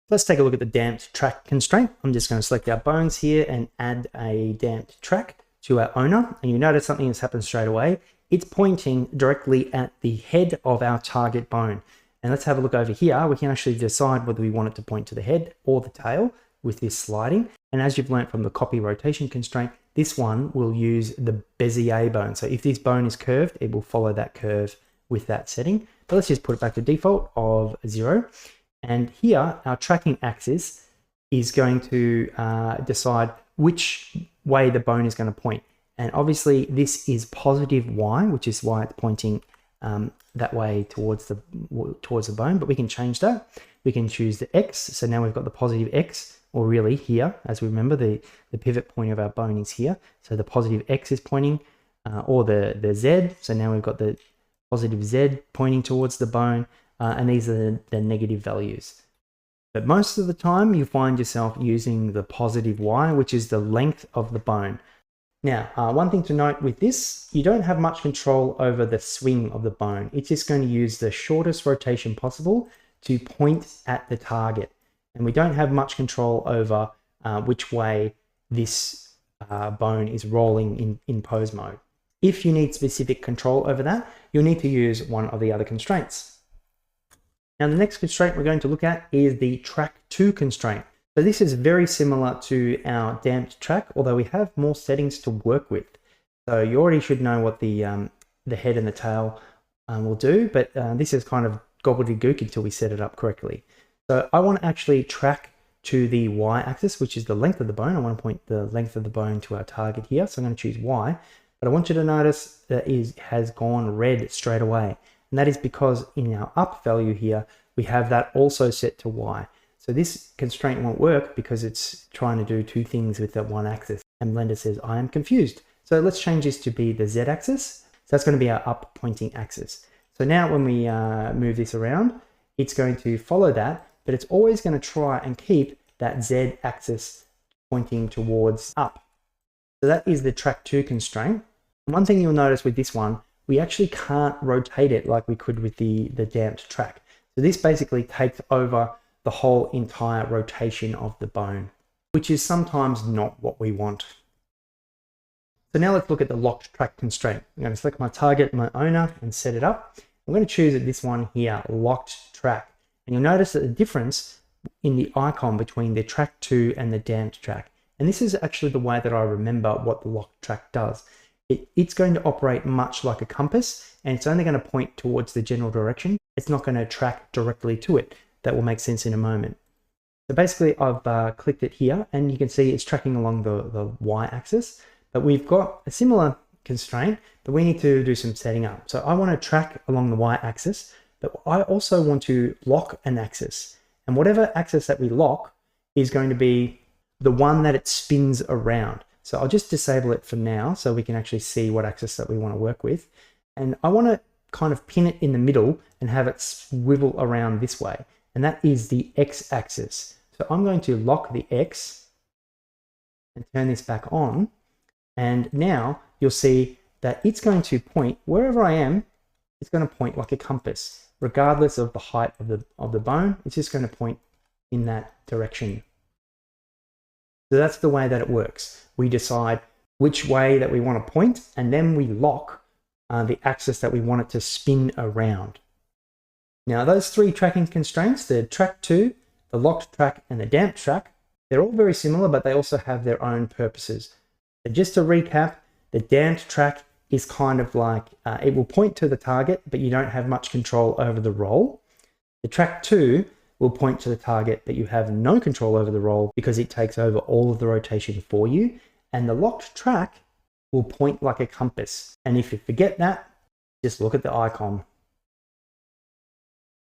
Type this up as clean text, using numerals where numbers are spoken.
Let's take a look at the damped track constraint. I'm just going to select our bones here and add a damped track to our owner. And you notice something that's happened straight away. It's pointing directly at the head of our target bone. And let's have a look over here. We can actually decide whether we want it to point to the head or the tail with this sliding. And as you've learned from the copy rotation constraint, this one will use the Bezier bone. So if this bone is curved, it will follow that curve with that setting. But let's just put it back to default of 0. And here, our tracking axis is going to decide which way the bone is going to point. And obviously this is positive Y, which is why it's pointing that way towards the bone, but we can change that. We can choose the X. So now we've got the positive X, or really here, as we remember, the pivot point of our bone is here. So the positive X is pointing, or the Z. So now we've got the positive Z pointing towards the bone, and these are the negative values. But most of the time you find yourself using the positive Y, which is the length of the bone. Now, one thing to note with this, you don't have much control over the swing of the bone. It's just going to use the shortest rotation possible to point at the target. And we don't have much control over which way this bone is rolling in pose mode. If you need specific control over that, you'll need to use one of the other constraints. Now, the next constraint we're going to look at is the track 2 constraint. So this is very similar to our damped track, although we have more settings to work with. So you already should know what the head and the tail will do, but this is kind of gobbledygook until we set it up correctly. So I want to actually track to the Y axis, which is the length of the bone. I want to point the length of the bone to our target here. So I'm going to choose Y, but I want you to notice that it has gone red straight away. And that is because in our up value here, we have that also set to Y. So this constraint won't work because it's trying to do two things with that one axis. And Blender says, I am confused. So let's change this to be the Z axis. So that's going to be our up pointing axis. So now when we move this around, it's going to follow that, but it's always going to try and keep that Z axis pointing towards up. So that is the track 2 constraint. One thing you'll notice with this one, we actually can't rotate it like we could with the damped track. So this basically takes over the whole entire rotation of the bone, which is sometimes not what we want. So now let's look at the locked track constraint. I'm going to select my target, my owner, and set it up. I'm going to choose this one here, locked track. And you'll notice that the difference in the icon between the track 2 and the damped track. And this is actually the way that I remember what the locked track does. It's going to operate much like a compass, and it's only going to point towards the general direction. It's not going to track directly to it. That will make sense in a moment. So basically I've clicked it here and you can see it's tracking along the Y axis, but we've got a similar constraint, but we need to do some setting up. So I want to track along the Y axis, but I also want to lock an axis. And whatever axis that we lock is going to be the one that it spins around. So I'll just disable it for now so we can actually see what axis that we want to work with. And I want to kind of pin it in the middle and have it swivel around this way. And that is the X axis. So I'm going to lock the X and turn this back on. And now you'll see that it's going to point wherever I am. It's going to point like a compass, regardless of the height of the bone. It's just going to point in that direction. So that's the way that it works. We decide which way that we want to point, and then we lock the axis that we want it to spin around. Now those three tracking constraints, the track 2, the locked track, and the damped track, they're all very similar, but they also have their own purposes. So just to recap, the damped track is kind of like, it will point to the target, but you don't have much control over the roll. The track 2 will point to the target, but you have no control over the roll because it takes over all of the rotation for you. And the locked track will point like a compass. And if you forget that, just look at the icon.